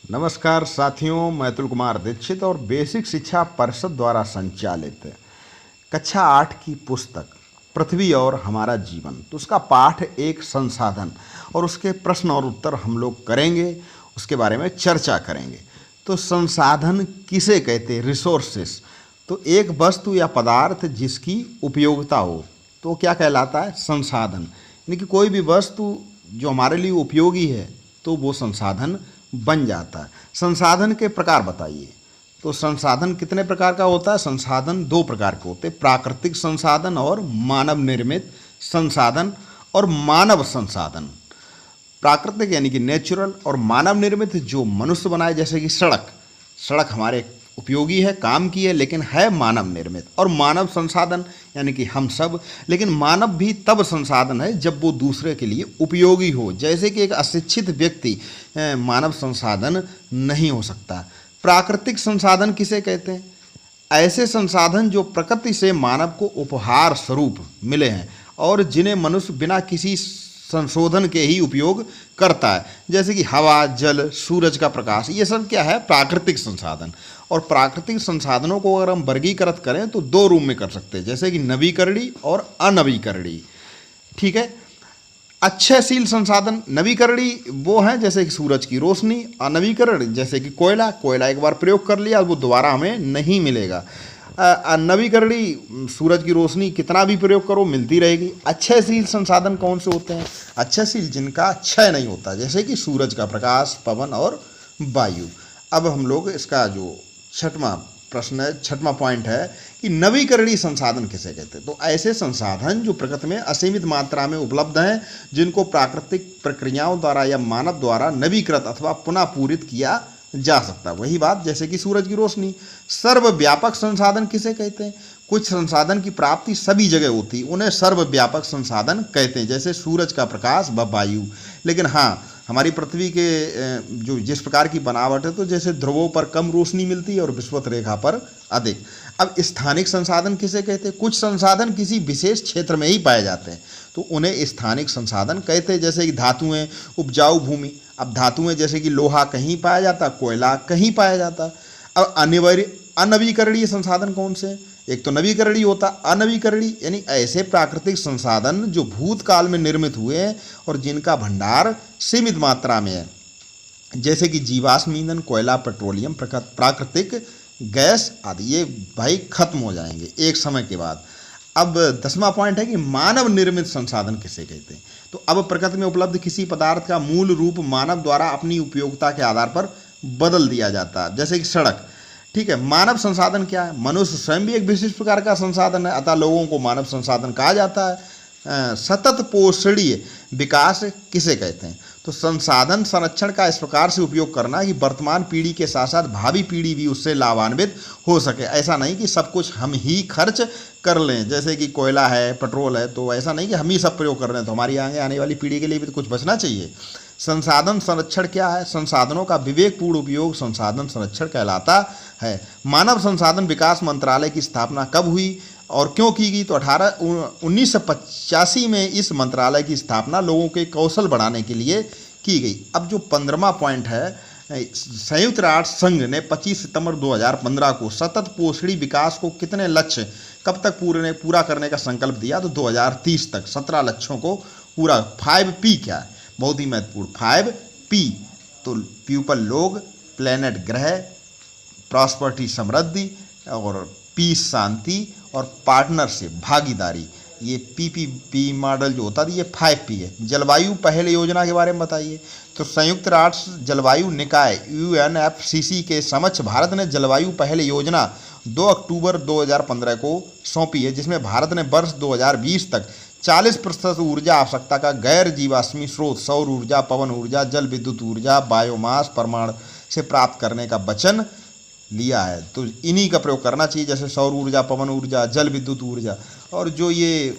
नमस्कार साथियों, मैं अतुल कुमार दीक्षित और बेसिक शिक्षा परिषद द्वारा संचालित कक्षा 8 की पुस्तक पृथ्वी और हमारा जीवन, तो उसका पाठ एक संसाधन और उसके प्रश्न और उत्तर हम लोग करेंगे, उसके बारे में चर्चा करेंगे। तो संसाधन किसे कहते हैं? रिसोर्सेस। तो एक वस्तु या पदार्थ जिसकी उपयोगिता हो तो क्या कहलाता है? संसाधन। यानी कि कोई भी वस्तु जो हमारे लिए उपयोगी है तो वो संसाधन बन जाता है। संसाधन के प्रकार बताइए। तो संसाधन कितने प्रकार का होता है? संसाधन दो प्रकार के होते हैं, प्राकृतिक संसाधन और मानव निर्मित संसाधन और मानव संसाधन। प्राकृतिक यानी कि नेचुरल और मानव निर्मित जो मनुष्य बनाए, जैसे कि सड़क हमारे उपयोगी है, काम की है, लेकिन है मानव निर्मित। और मानव संसाधन यानी कि हम सब, लेकिन मानव भी तब संसाधन है जब वो दूसरे के लिए उपयोगी हो। जैसे कि एक अशिक्षित व्यक्ति मानव संसाधन नहीं हो सकता। प्राकृतिक संसाधन किसे कहते हैं? ऐसे संसाधन जो प्रकृति से मानव को उपहार स्वरूप मिले हैं और जिन्हें मनुष्य बिना किसी संशोधन के ही उपयोग करता है, जैसे कि हवा, जल, सूरज का प्रकाश, ये सब क्या है? प्राकृतिक संसाधन। और प्राकृतिक संसाधनों को अगर हम वर्गीकृत करें तो दो रूप में कर सकते हैं, जैसे कि नवीकरणीय और अनवीकरणीय। ठीक है। अक्षयशील संसाधन नवीकरणीय वो हैं जैसे कि सूरज की रोशनी, अनवीकरण जैसे कि कोयला एक बार प्रयोग कर लिया वो दोबारा हमें नहीं मिलेगा। नवीकरणीय सूरज की रोशनी कितना भी प्रयोग करो मिलती रहेगी। अक्षयशील संसाधन कौन से होते हैं? अक्षयशील जिनका क्षय नहीं होता, जैसे कि सूरज का प्रकाश, पवन और वायु। अब हम लोग इसका जो छठवां पॉइंट है कि नवीकरणीय संसाधन किसे कहते हैं? तो ऐसे संसाधन जो प्रकृति में असीमित मात्रा में उपलब्ध हैं, जिनको प्राकृतिक प्रक्रियाओं द्वारा या मानव द्वारा नवीकृत अथवा पुनः पूरित किया जा सकता है। वही बात जैसे कि सूरज की रोशनी। सर्वव्यापक संसाधन किसे कहते हैं? कुछ संसाधन की प्राप्ति सभी जगह होती है, उन्हें सर्वव्यापक संसाधन कहते हैं, जैसे सूरज का प्रकाश व वायु। लेकिन हाँ, हमारी पृथ्वी के जो जिस प्रकार की बनावट है, तो जैसे ध्रुवों पर कम रोशनी मिलती है और विषुवत रेखा पर अधिक। अब स्थानिक संसाधन किसे कहते हैं? कुछ संसाधन किसी विशेष क्षेत्र में ही पाए जाते हैं, तो उन्हें स्थानिक संसाधन कहते हैं, जैसे कि धातुएं, उपजाऊ भूमि। अब धातुएं जैसे कि लोहा कहीं पाया जाता, कोयला कहीं पाया जाता। अब अनवीकरणीय संसाधन कौन से? एक तो नवीकरणीय होता, अनवीकरणीय यानी ऐसे प्राकृतिक संसाधन जो भूतकाल में निर्मित हुए हैं और जिनका भंडार सीमित मात्रा में है, जैसे कि जीवाश्म ईंधन, कोयला, पेट्रोलियम, प्राकृतिक गैस आदि। ये भाई खत्म हो जाएंगे एक समय के बाद। अब 10वां पॉइंट है कि मानव निर्मित संसाधन किसे कहते हैं? तो अब प्रकृति में उपलब्ध किसी पदार्थ का मूल रूप मानव द्वारा अपनी उपयोगिता के आधार पर बदल दिया जाता है, जैसे कि सड़क। ठीक है। मानव संसाधन क्या है? मनुष्य स्वयं भी एक विशिष्ट प्रकार का संसाधन है, अतः लोगों को मानव संसाधन कहा जाता है। सतत पोषणीय विकास किसे कहते हैं? तो संसाधन संरक्षण का इस प्रकार से उपयोग करना कि वर्तमान पीढ़ी के साथ साथ भावी पीढ़ी भी उससे लाभान्वित हो सके। ऐसा नहीं कि सब कुछ हम ही खर्च कर लें, जैसे कि कोयला है, पेट्रोल है, तो ऐसा नहीं कि हम ही सब प्रयोग कर रहे हैं, तो हमारी आने वाली पीढ़ी के लिए भी तो कुछ बचना चाहिए। संसाधन संरक्षण क्या है? संसाधनों का विवेकपूर्ण उपयोग संसाधन संरक्षण कहलाता है। मानव संसाधन विकास मंत्रालय की स्थापना कब हुई और क्यों की गई? तो 1985 में इस मंत्रालय की स्थापना लोगों के कौशल बढ़ाने के लिए की गई। अब जो 15वां पॉइंट है, संयुक्त राष्ट्र संघ ने 25 सितंबर 2015 को सतत पोषणी विकास को कितने लक्ष्य कब तक पूरा करने का संकल्प दिया? तो 2030 तक 17 लक्ष्यों को पूरा। 5P क्या है? बहुत ही महत्वपूर्ण 5P। तो पीपल लोग, प्लेनेट ग्रह, प्रॉस्पर्टी समृद्धि, और पीस शांति, और पार्टनरशिप भागीदारी। ये PPP मॉडल जो होता है ये 5P है। जलवायु पहल योजना के बारे में बताइए। तो संयुक्त राष्ट्र जलवायु निकाय UNFCCC के समक्ष भारत ने जलवायु पहल योजना 2 अक्टूबर 2015 को सौंपी है, जिसमें भारत ने वर्ष 2020 तक 40% ऊर्जा आवश्यकता का गैर जीवाश्मी स्रोत, सौर ऊर्जा, पवन ऊर्जा, जल विद्युत ऊर्जा, बायोमास, परमाणु से प्राप्त करने का वचन लिया है। तो इन्हीं का प्रयोग करना चाहिए, जैसे सौर ऊर्जा, पवन ऊर्जा, जल विद्युत ऊर्जा, और जो ये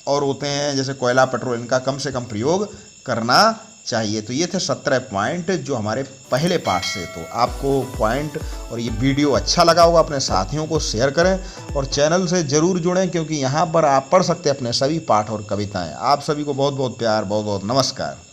और होते हैं जैसे कोयला, पेट्रोल, इनका कम से कम प्रयोग करना चाहिए। तो ये थे 17 पॉइंट जो हमारे पहले पार्ट से। तो आपको पॉइंट और ये वीडियो अच्छा लगा होगा, अपने साथियों को शेयर करें और चैनल से ज़रूर जुड़ें, क्योंकि यहाँ पर आप पढ़ सकते हैं अपने सभी पाठ और कविताएं। आप सभी को बहुत बहुत प्यार, बहुत बहुत नमस्कार।